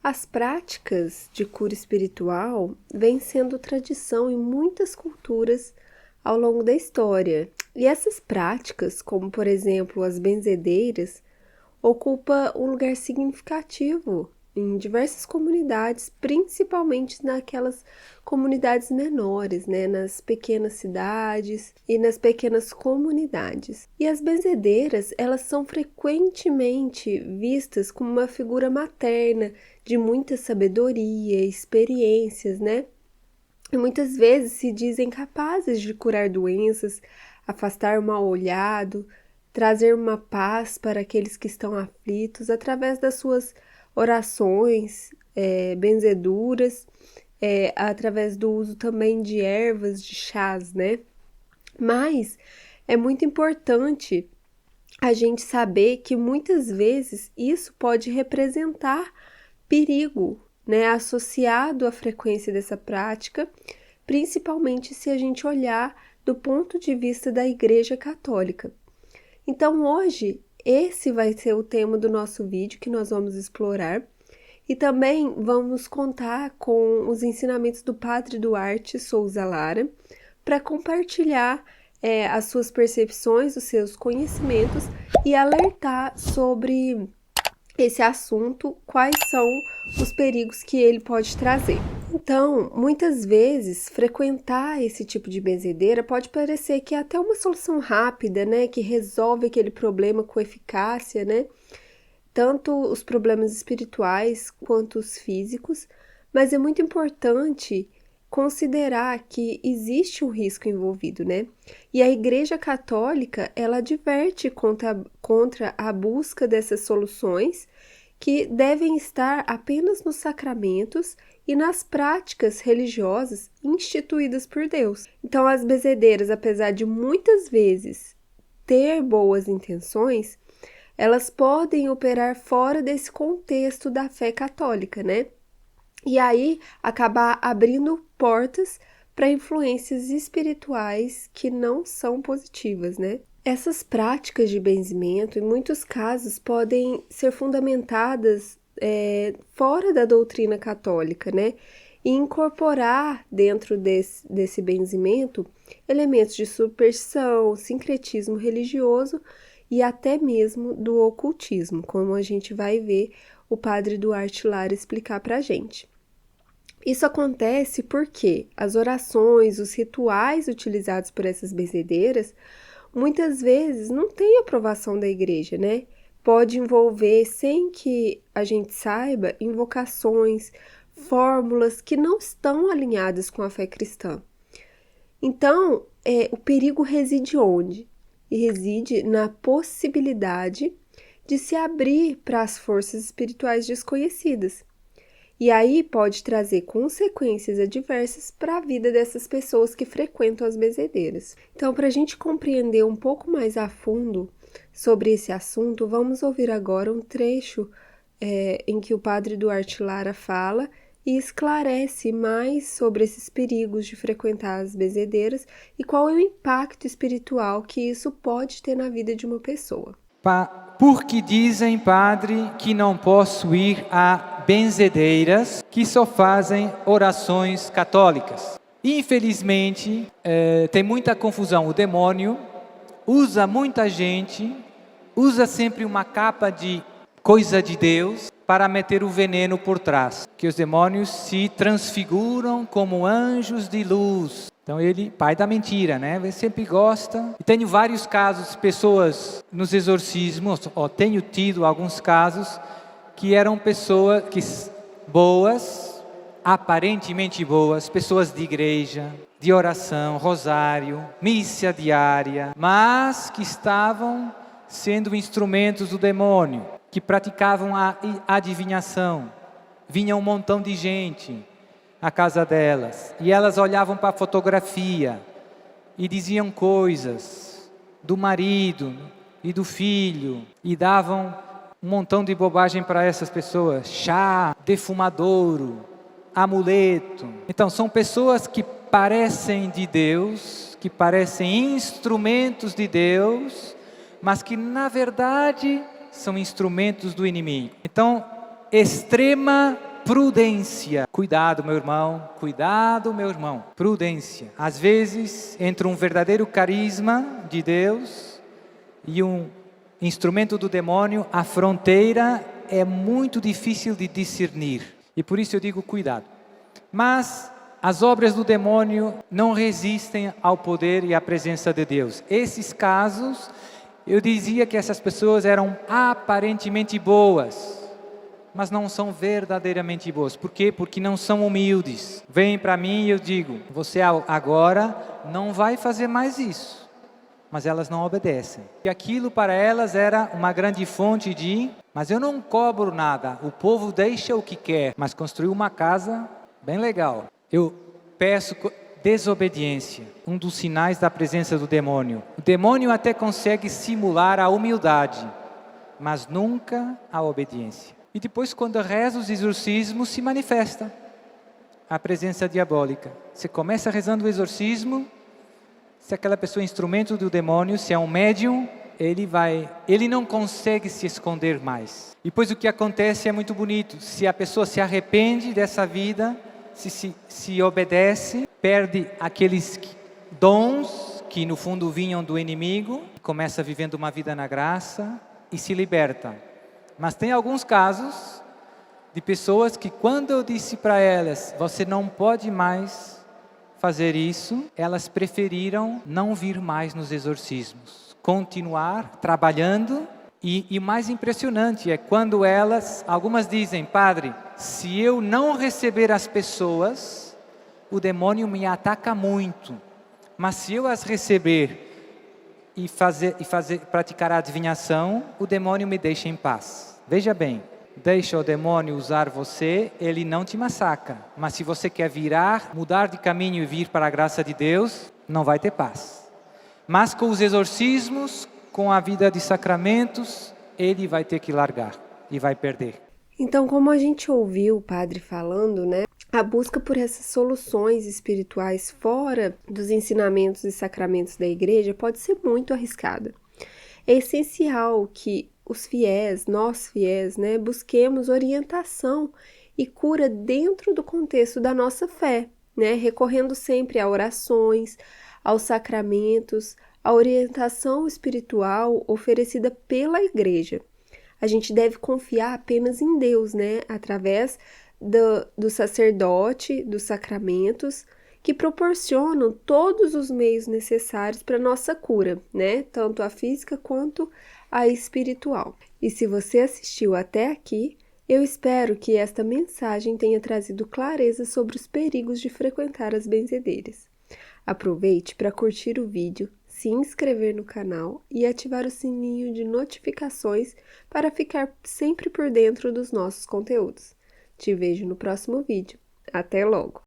As práticas de cura espiritual vêm sendo tradição em muitas culturas ao longo da história. E essas práticas, como por exemplo as benzedeiras, ocupam um lugar significativo em diversas comunidades, principalmente naquelas comunidades menores, né, nas pequenas cidades e nas pequenas comunidades. E as benzedeiras, elas são frequentemente vistas como uma figura materna de muita sabedoria, experiências, né? E muitas vezes se dizem capazes de curar doenças, afastar o mal-olhado, trazer uma paz para aqueles que estão aflitos através das suas orações, benzeduras, através do uso também de ervas, de chás, né? Mas é muito importante a gente saber que muitas vezes isso pode representar perigo, né, associado à frequência dessa prática, principalmente se a gente olhar do ponto de vista da Igreja Católica. Então, hoje, esse vai ser o tema do nosso vídeo que nós vamos explorar e também vamos contar com os ensinamentos do Padre Duarte Souza Lara para compartilhar as suas percepções, os seus conhecimentos e alertar sobre esse assunto, quais são os perigos que ele pode trazer. Então, muitas vezes, frequentar esse tipo de benzedeira pode parecer que é até uma solução rápida, né, que resolve aquele problema com eficácia, né, tanto os problemas espirituais quanto os físicos, mas é muito importante considerar que existe um risco envolvido, né? E a Igreja Católica, ela adverte contra a busca dessas soluções que devem estar apenas nos sacramentos e nas práticas religiosas instituídas por Deus. Então, as benzedeiras, apesar de muitas vezes ter boas intenções, elas podem operar fora desse contexto da fé católica, né? E aí acabar abrindo portas para influências espirituais que não são positivas, né? Essas práticas de benzimento, em muitos casos, podem ser fundamentadas fora da doutrina católica, né? E incorporar dentro desse benzimento elementos de superstição, sincretismo religioso e até mesmo do ocultismo, como a gente vai ver o Padre Duarte Lara explicar para a gente. Isso acontece porque as orações, os rituais utilizados por essas benzedeiras, muitas vezes não têm aprovação da igreja, né? Pode envolver, sem que a gente saiba, invocações, fórmulas que não estão alinhadas com a fé cristã. Então, o perigo reside onde? E reside na possibilidade de se abrir para as forças espirituais desconhecidas. E aí pode trazer consequências adversas para a vida dessas pessoas que frequentam as benzedeiras. Então, para a gente compreender um pouco mais a fundo sobre esse assunto, vamos ouvir agora um trecho em que o Padre Duarte Lara fala e esclarece mais sobre esses perigos de frequentar as benzedeiras e qual é o impacto espiritual que isso pode ter na vida de uma pessoa. Porque dizem, padre, que não posso ir a benzedeiras que só fazem orações católicas. Infelizmente, tem muita confusão. O demônio usa muita gente, usa sempre uma capa de coisa de Deus para meter o veneno por trás. Que os demônios se transfiguram como anjos de luz. Então ele, pai da mentira, né? Ele sempre gosta. E tenho vários casos, pessoas nos exorcismos, tenho tido alguns casos que eram pessoas boas, aparentemente boas, pessoas de igreja, de oração, rosário, missa diária, mas que estavam sendo instrumentos do demônio, que praticavam a adivinhação. Vinha um montão de gente à casa delas, e elas olhavam para a fotografia e diziam coisas do marido e do filho, e davam um montão de bobagem para essas pessoas, chá, defumadouro, amuleto. Então são pessoas que parecem de Deus, que parecem instrumentos de Deus, mas que na verdade são instrumentos do inimigo. Então, extrema prudência. Cuidado, meu irmão. Cuidado, meu irmão. Prudência. Às vezes, entre um verdadeiro carisma de Deus e um instrumento do demônio, a fronteira é muito difícil de discernir. E por isso eu digo cuidado. Mas as obras do demônio não resistem ao poder e à presença de Deus. Esses casos, eu dizia que essas pessoas eram aparentemente boas, mas não são verdadeiramente boas. Por quê? Porque não são humildes. Vêm para mim e eu digo, você agora não vai fazer mais isso. Mas elas não obedecem. E aquilo para elas era uma grande fonte de, mas eu não cobro nada, o povo deixa o que quer, mas construiu uma casa bem legal. Eu peço desobediência, um dos sinais da presença do demônio. O demônio até consegue simular a humildade, mas nunca a obediência. E depois, quando reza os exorcismos, se manifesta a presença diabólica. Você começa rezando o exorcismo, se aquela pessoa é instrumento do demônio, se é um médium, ele não consegue se esconder mais. E depois o que acontece é muito bonito. Se a pessoa se arrepende dessa vida, se obedece, perde aqueles dons que no fundo vinham do inimigo, começa vivendo uma vida na graça e se liberta. Mas tem alguns casos de pessoas que quando eu disse para elas, você não pode mais fazer isso, elas preferiram não vir mais nos exorcismos, continuar trabalhando. E o mais impressionante é quando algumas dizem, padre, se eu não receber as pessoas, o demônio me ataca muito, mas se eu as receber e praticar a adivinhação, o demônio me deixa em paz. Veja bem, deixa o demônio usar você, ele não te massacra. Mas se você quer mudar de caminho e vir para a graça de Deus, não vai ter paz. Mas com os exorcismos, com a vida de sacramentos, ele vai ter que largar e vai perder. Então, como a gente ouviu o padre falando, né? A busca por essas soluções espirituais fora dos ensinamentos e sacramentos da igreja pode ser muito arriscada. É essencial que nós fiéis, né, busquemos orientação e cura dentro do contexto da nossa fé, né, recorrendo sempre a orações, aos sacramentos, a orientação espiritual oferecida pela igreja. A gente deve confiar apenas em Deus, né, através do sacerdote, dos sacramentos, que proporcionam todos os meios necessários para a nossa cura, né, tanto a física quanto a espiritual. E se você assistiu até aqui, eu espero que esta mensagem tenha trazido clareza sobre os perigos de frequentar as benzedeiras. Aproveite para curtir o vídeo, se inscrever no canal e ativar o sininho de notificações para ficar sempre por dentro dos nossos conteúdos. Te vejo no próximo vídeo. Até logo!